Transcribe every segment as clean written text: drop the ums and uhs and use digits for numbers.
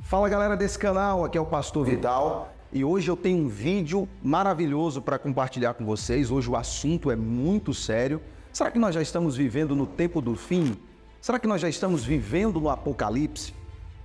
Fala galera desse canal, aqui é o Pastor Vidal e hoje eu tenho um vídeo maravilhoso para compartilhar com vocês. Hoje o assunto é muito sério. Será que nós já estamos vivendo no tempo do fim? Será que nós já estamos vivendo no Apocalipse?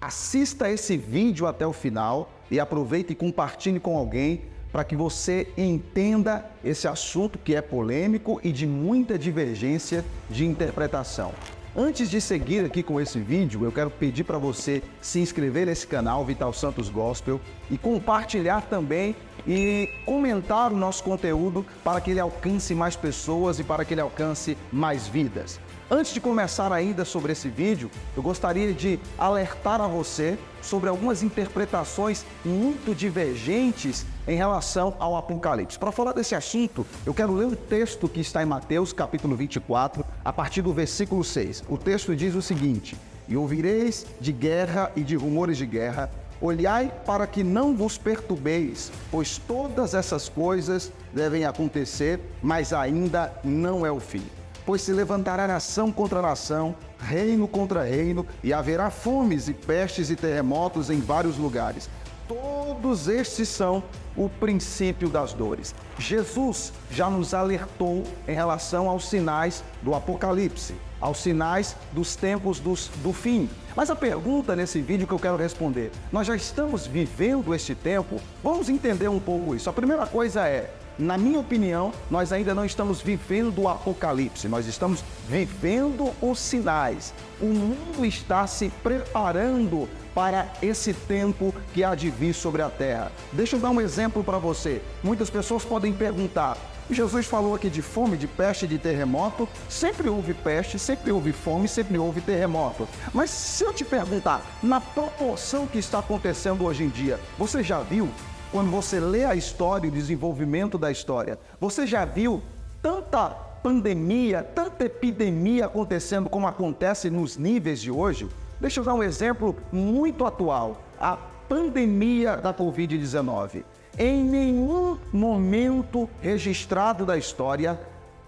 Assista esse vídeo até o final e aproveite e compartilhe com alguém para que você entenda esse assunto que é polêmico e de muita divergência de interpretação. Antes de seguir aqui com esse vídeo, eu quero pedir para você se inscrever nesse canal Vital Santos Gospel e compartilhar também e comentar o nosso conteúdo para que ele alcance mais pessoas e para que ele alcance mais vidas. Antes de começar ainda sobre esse vídeo, eu gostaria de alertar a você sobre algumas interpretações muito divergentes em relação ao Apocalipse. Para falar desse assunto, eu quero ler um texto que está em Mateus, capítulo 24, a partir do versículo 6. O texto diz o seguinte: "E ouvireis de guerra e de rumores de guerra, olhai para que não vos perturbeis, pois todas essas coisas devem acontecer, mas ainda não é o fim. Pois se levantará nação contra nação, reino contra reino, e haverá fomes e pestes e terremotos em vários lugares. Todos estes são o princípio das dores." Jesus já nos alertou em relação aos sinais do Apocalipse, aos sinais dos tempos do fim. Mas a pergunta nesse vídeo que eu quero responder: nós já estamos vivendo este tempo? Vamos entender um pouco isso. A primeira coisa é, na minha opinião, nós ainda não estamos vivendo o Apocalipse, nós estamos vivendo os sinais. O mundo está se preparando para esse tempo que há de vir sobre a terra. Deixa eu dar um exemplo para você. Muitas pessoas podem perguntar: Jesus falou aqui de fome, de peste, de terremoto. Sempre houve peste, sempre houve fome, sempre houve terremoto. Mas se eu te perguntar, na proporção que está acontecendo hoje em dia, você já viu? Quando você lê a história e o desenvolvimento da história, você já viu tanta pandemia, tanta epidemia acontecendo como acontece nos níveis de hoje? Deixa eu dar um exemplo muito atual: a pandemia da Covid-19. Em nenhum momento registrado da história,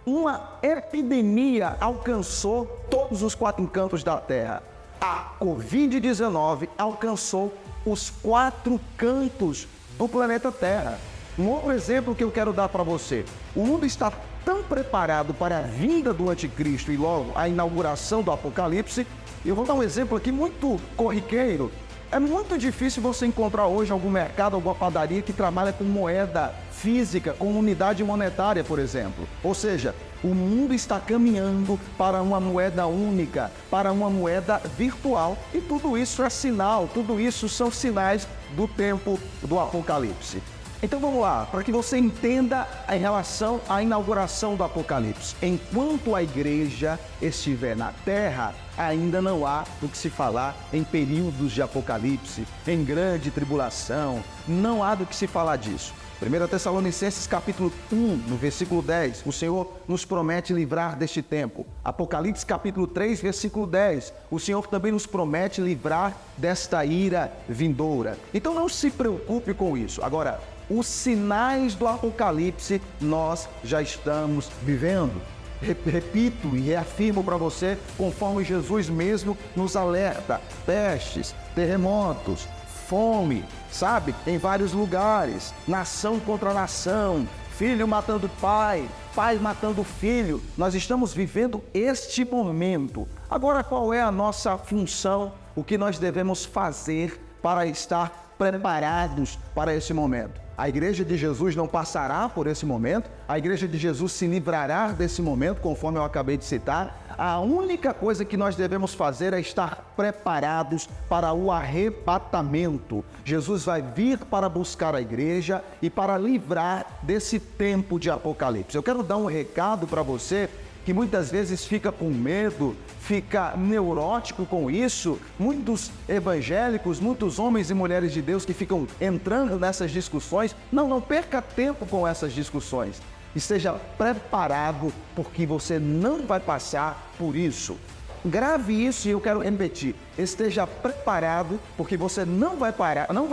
uma epidemia alcançou todos os quatro cantos da Terra. A Covid-19 alcançou os quatro cantos do planeta Terra. Um outro exemplo que eu quero dar para você: o mundo está tão preparado para a vinda do anticristo e logo a inauguração do Apocalipse. Eu vou dar um exemplo aqui muito corriqueiro. É muito difícil você encontrar hoje algum mercado, alguma padaria que trabalha com moeda física, com unidade monetária, por exemplo. Ou seja, o mundo está caminhando para uma moeda única, para uma moeda virtual. E tudo isso é sinal, tudo isso são sinais do tempo do Apocalipse. Então vamos lá, para que você entenda em relação à inauguração do Apocalipse. Enquanto a igreja estiver na terra, ainda não há do que se falar em períodos de Apocalipse, em grande tribulação. Não há do que se falar disso. 1 Tessalonicenses capítulo 1, no versículo 10, o Senhor nos promete livrar deste tempo. Apocalipse capítulo 3, versículo 10, o Senhor também nos promete livrar desta ira vindoura. Então não se preocupe com isso. Agora, os sinais do Apocalipse nós já estamos vivendo. Repito e reafirmo para você, conforme Jesus mesmo nos alerta: pestes, terremotos, fome, sabe? Em vários lugares, nação contra nação, filho matando pai, pai matando filho. Nós estamos vivendo este momento. Agora, qual é a nossa função? O que nós devemos fazer para estar preparados para esse momento? A igreja de Jesus não passará por esse momento, a igreja de Jesus se livrará desse momento, conforme eu acabei de citar. A única coisa que nós devemos fazer é estar preparados para o arrebatamento. Jesus vai vir para buscar a igreja e para livrar desse tempo de Apocalipse. Eu quero dar um recado para você que muitas vezes fica com medo, fica neurótico com isso. Muitos evangélicos, muitos homens e mulheres de Deus que ficam entrando nessas discussões. Não perca tempo com essas discussões. Esteja preparado, porque você não vai passar por isso. Grave isso e eu quero repetir: esteja preparado, porque você não vai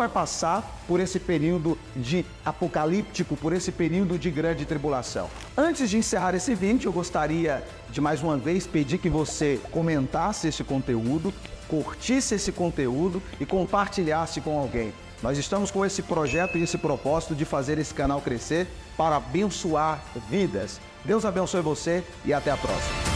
passar por esse período de apocalíptico, por esse período de grande tribulação. Antes de encerrar esse vídeo, eu gostaria de mais uma vez pedir que você comentasse esse conteúdo, curtisse esse conteúdo e compartilhasse com alguém. Nós estamos com esse projeto e esse propósito de fazer esse canal crescer para abençoar vidas. Deus abençoe você e até a próxima.